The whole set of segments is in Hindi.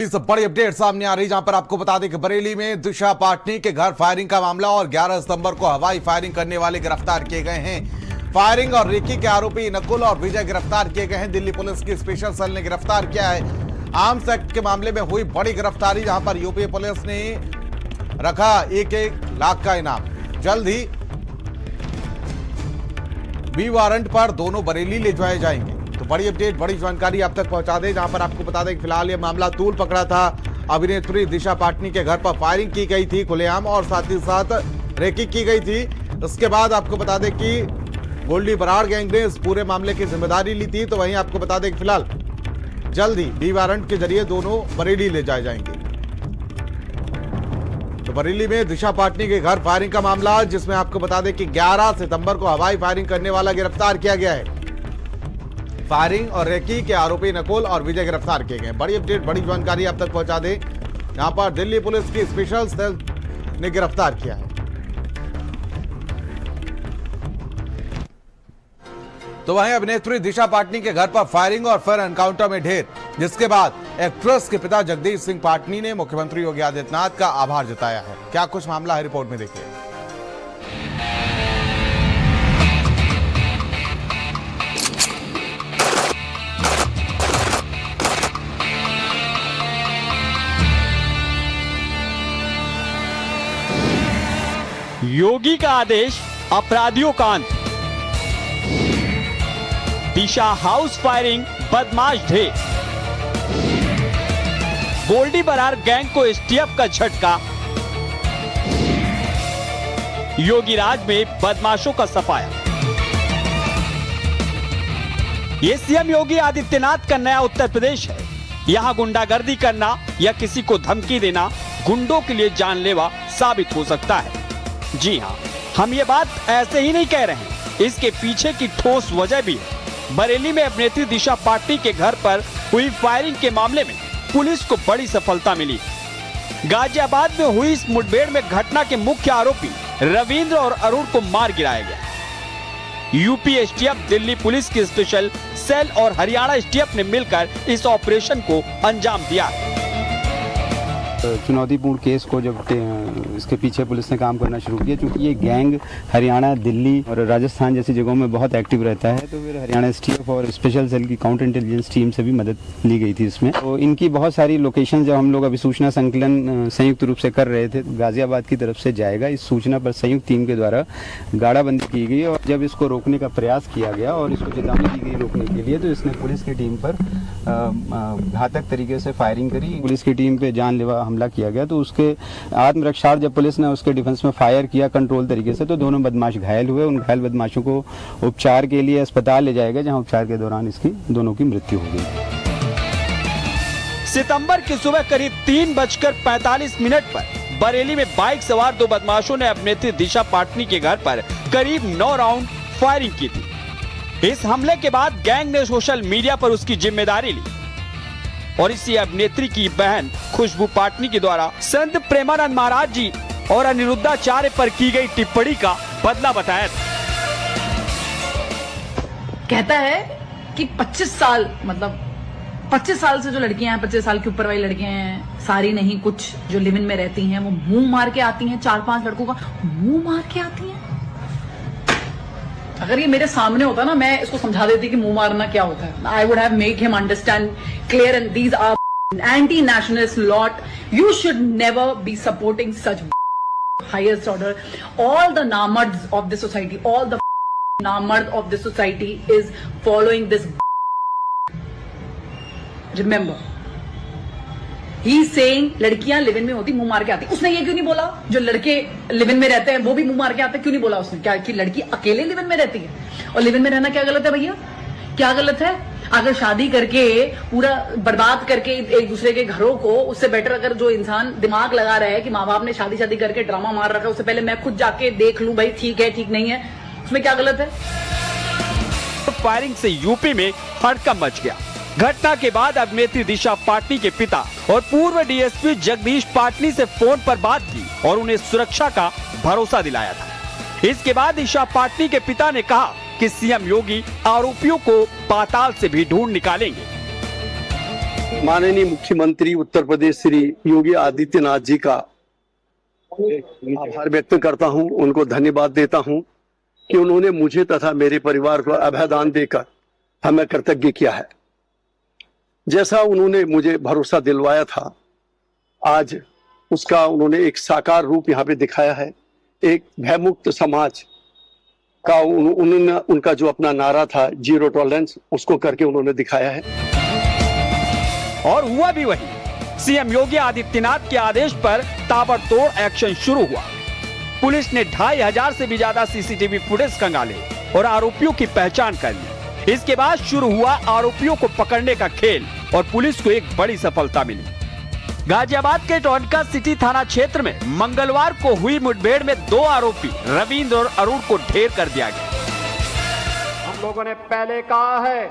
इस बड़ी अपडेट सामने आ रही जहां पर आपको बता दें कि बरेली में दिशा पाटनी के घर फायरिंग का मामला और 11 सितंबर को हवाई फायरिंग करने वाले गिरफ्तार किए गए हैं। फायरिंग और रेकी के आरोपी नकुल और विजय गिरफ्तार किए गए हैं। दिल्ली पुलिस की स्पेशल सेल ने गिरफ्तार किया है। आर्म्स एक्ट के मामले में हुई बड़ी गिरफ्तारी जहां पर यूपी पुलिस ने रखा 1-1 लाख का इनाम। जल्द ही बी वारंट पर दोनों बरेली ले जाए जाएंगे। तो बड़ी अपडेट, बड़ी जानकारी आप तक पहुंचा दें जहां पर आपको बता दें कि फिलहाल ये मामला तूल पकड़ा था। अभिनेत्री दिशा पाटनी के घर पर फायरिंग की गई थी खुलेआम और साथ ही साथ रेकी की गई थी। उसके बाद आपको बता दें कि गोल्डी बराड़ गैंग ने इस पूरे मामले की जिम्मेदारी ली थी। तो वहीं आपको बता दें कि फिलहाल जल्द ही बी वारंट के जरिए दोनों बरेली ले जाए जाएंगे। तो बरेली में दिशा पाटनी के घर फायरिंग का मामला, जिसमें आपको बता दें कि 11 सितंबर को हवाई फायरिंग करने वाला गिरफ्तार किया गया है। फायरिंग और रेकी के आरोपी नकुल और विजय गिरफ्तार किए गए। बड़ी अपडेट, बड़ी जानकारी आप तक पहुंचा दें यहां पर दिल्ली पुलिस की स्पेशल सेल ने गिरफ्तार किया है। तो वहीं अभिनेत्री दिशा पाटनी के घर पर फायरिंग और फिर एनकाउंटर में ढेर, जिसके बाद एक्ट्रेस के पिता जगदीश सिंह पाटनी ने मुख्यमंत्री योगी आदित्यनाथ का आभार जताया है। क्या कुछ मामला है, रिपोर्ट में देखिए। योगी का आदेश, अपराधियों का अंत। दिशा हाउस फायरिंग, बदमाश ढेर। गोल्डी बराड़ गैंग को एसटीएफ का झटका। योगी राज में बदमाशों का सफाया। ये सीएम योगी आदित्यनाथ का नया उत्तर प्रदेश है। यहां गुंडागर्दी करना या किसी को धमकी देना गुंडों के लिए जानलेवा साबित हो सकता है। जी हां, हम ये बात ऐसे ही नहीं कह रहे हैं, इसके पीछे की ठोस वजह भी है। बरेली में अभिनेत्री दिशा पाटनी के घर पर हुई फायरिंग के मामले में पुलिस को बड़ी सफलता मिली। गाजियाबाद में हुई इस मुठभेड़ में घटना के मुख्य आरोपी रविंद्र और अरुण को मार गिराया गया। यूपी एसटीएफ, दिल्ली पुलिस की स्पेशल सेल और हरियाणा एसटीएफ ने मिलकर इस ऑपरेशन को अंजाम दिया। चुनौतीपूर्ण केस को जब इसके पीछे पुलिस ने काम करना शुरू किया, क्योंकि ये गैंग हरियाणा, दिल्ली और राजस्थान जैसी जगहों में बहुत एक्टिव रहता है, तो फिर हरियाणा एसटीएफ और स्पेशल सेल की काउंटर इंटेलिजेंस टीम से भी मदद ली गई थी इसमें। तो इनकी बहुत सारी लोकेशन जब हम लोग अभी सूचना संकलन संयुक्त रूप से कर रहे थे, तो गाजियाबाद की तरफ से जाएगा। इस सूचना पर संयुक्त टीम के द्वारा गाड़ाबंदी की गई और जब इसको रोकने का प्रयास किया गया और इसको चेतावनी दी गई रोकने के लिए, तो इसने पुलिस की टीम पर घातक तरीके से फायरिंग करी। पुलिस की टीम पे जानलेवा हमला किया गया, तो उसके आत्मरक्षा जब पुलिस ने उसके डिफेंस में फायर किया कंट्रोल तरीके से, तो दोनों बदमाश घायल हुए। उन घायल बदमाशों को उपचार के लिए अस्पताल ले जाया गया, जहां उपचार के दौरान इसकी दोनों की मृत्यु हो गई। सितंबर की सुबह करीब 3:45 पर बरेली में बाइक सवार दो बदमाशों ने अभिनेत्री दिशा पाटनी के घर पर करीब 9 राउंड फायरिंग की थी। इस हमले के बाद गैंग ने सोशल मीडिया पर उसकी जिम्मेदारी ली और इसी अभिनेत्री की बहन खुशबू पाटनी के द्वारा संत प्रेमानंद महाराज जी और अनिरुद्धाचार्य पर की गई टिप्पणी का बदला बताया था। कहता है कि 25 साल, मतलब 25 साल से जो लड़कियां हैं, 25 साल के ऊपर वाली लड़कियां हैं, सारी नहीं, कुछ जो लिव इन में रहती हैं, वो मुंह मार के आती हैं। 4-5 लड़कों का मुंह मार के आती हैं। अगर ये मेरे सामने होता ना, मैं इसको समझा देती कि मुंह मारना क्या होता है। I would have make him understand clear, and these are anti-nationalist lot. You should never be supporting such highest order. All the namards of the society, all the namard of the society is following this. Remember, he is saying लड़कियां लिव इन में होती, मुंह मार के आती। उसने ये क्यों नहीं बोला जो लड़के लिव इन में रहते हैं वो भी मुंह मार के आते? क्यों नहीं बोला उसने? क्या कि लड़की अकेले लिव इन में रहती है? और लिव इन में रहना क्या गलत है भैया? क्या गलत है? अगर शादी करके पूरा बर्बाद करके एक दूसरे के घरों को, उससे बेटर अगर जो इंसान दिमाग लगा रहा है कि माँ बाप ने शादी करके ड्रामा मार रखा है, उससे पहले मैं खुद जाके देख लूं भाई ठीक है ठीक नहीं है, उसमें क्या गलत है? फायरिंग से यूपी में हड़कंप मच गया। घटना के बाद अभिनेत्री दिशा पाटनी के पिता और पूर्व डीएसपी जगदीश पाटनी से फोन पर बात की और उन्हें सुरक्षा का भरोसा दिलाया था। इसके बाद दिशा पाटनी के पिता ने कहा कि सीएम योगी आरोपियों को पाताल से भी ढूंढ निकालेंगे। माननीय मुख्यमंत्री उत्तर प्रदेश श्री योगी आदित्यनाथ जी का आभार व्यक्त करता हूं, उनको धन्यवाद देता हूं कि उन्होंने मुझे तथा मेरे परिवार को अभयदान देकर हमें कृतज्ञ किया है। जैसा उन्होंने मुझे भरोसा दिलवाया था, आज उसका उन्होंने एक साकार रूप यहाँ पे दिखाया है। एक भयमुक्त समाज का उन्होंने उनका जो अपना नारा था जीरो टॉलरेंस, उसको करके उन्होंने दिखाया है। और हुआ भी वही। सीएम योगी आदित्यनाथ के आदेश पर ताबड़तोड़ एक्शन शुरू हुआ। पुलिस ने 2500 से भी ज्यादा सीसीटीवी फुटेज खंगाले और आरोपियों की पहचान कर ली। इसके बाद शुरू हुआ आरोपियों को पकड़ने का खेल और पुलिस को एक बड़ी सफलता मिली। गाजियाबाद के टोंटका सिटी थाना क्षेत्र में मंगलवार को हुई मुठभेड़ में 2 आरोपी रविंद्र और अरुण को ढेर कर दिया गया। हम लोगों ने पहले कहा है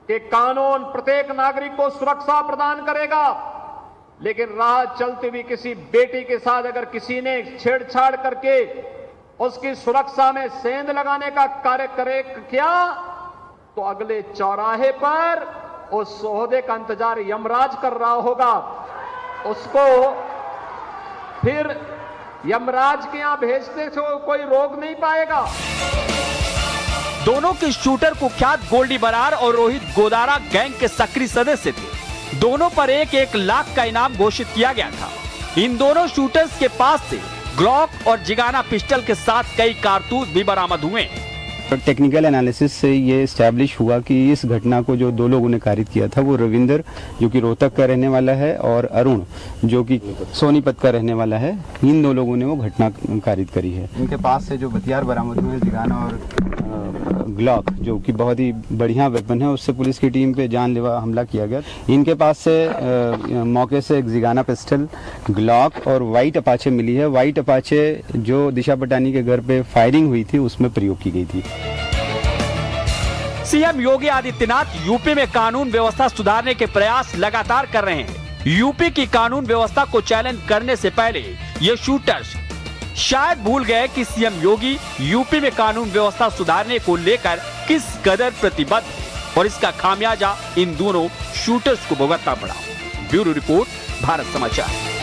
कि कानून प्रत्येक नागरिक को सुरक्षा प्रदान करेगा, लेकिन राह चलती हुई किसी बेटी के साथ अगर किसी ने छेड़छाड़ करके उसकी सुरक्षा में सेंध लगाने का कार्य किया तो अगले चौराहे पर उस ओहदे का इंतजार यमराज कर रहा होगा। उसको फिर यमराज के यहां भेजने से कोई रोक नहीं पाएगा। दोनों के शूटर कुख्यात गोल्डी बरार और रोहित गोदारा गैंग के सक्रिय सदस्य थे। दोनों पर 1-1 लाख का इनाम घोषित किया गया था। इन दोनों शूटर्स के पास से ग्लॉक और जिगाना पिस्टल के साथ कई कारतूस भी बरामद हुए। टेक्निकल एनालिसिस से ये इस्टेब्लिश हुआ कि इस घटना को जो 2 लोगों ने कारित किया था वो रविंदर जो कि रोहतक का रहने वाला है और अरुण जो कि सोनीपत का रहने वाला है। इन 2 लोगों ने वो घटना कारित करी है। इनके पास से जो हथियार बरामद हुए हैं, जिगाना और ग्लॉक जो कि बहुत ही बढ़िया वेपन है, उससे पुलिस की टीम पे जानलेवा हमला किया गया। इनके पास से मौके से एक जिगाना पिस्टल, ग्लॉक और वाइट अपाचे मिली है। वाइट अपाचे जो दिशा पटानी के घर पे फायरिंग हुई थी उसमें प्रयोग की गई थी। सीएम योगी आदित्यनाथ यूपी में कानून व्यवस्था सुधारने के प्रयास लगातार कर रहे हैं। यूपी की कानून व्यवस्था को चैलेंज करने से पहले ये शूटर्स शायद भूल गए कि सीएम योगी यूपी में कानून व्यवस्था सुधारने को लेकर किस कदर प्रतिबद्ध है और इसका खामियाजा इन दोनों शूटर्स को भुगतना पड़ा। ब्यूरो रिपोर्ट, भारत समाचार।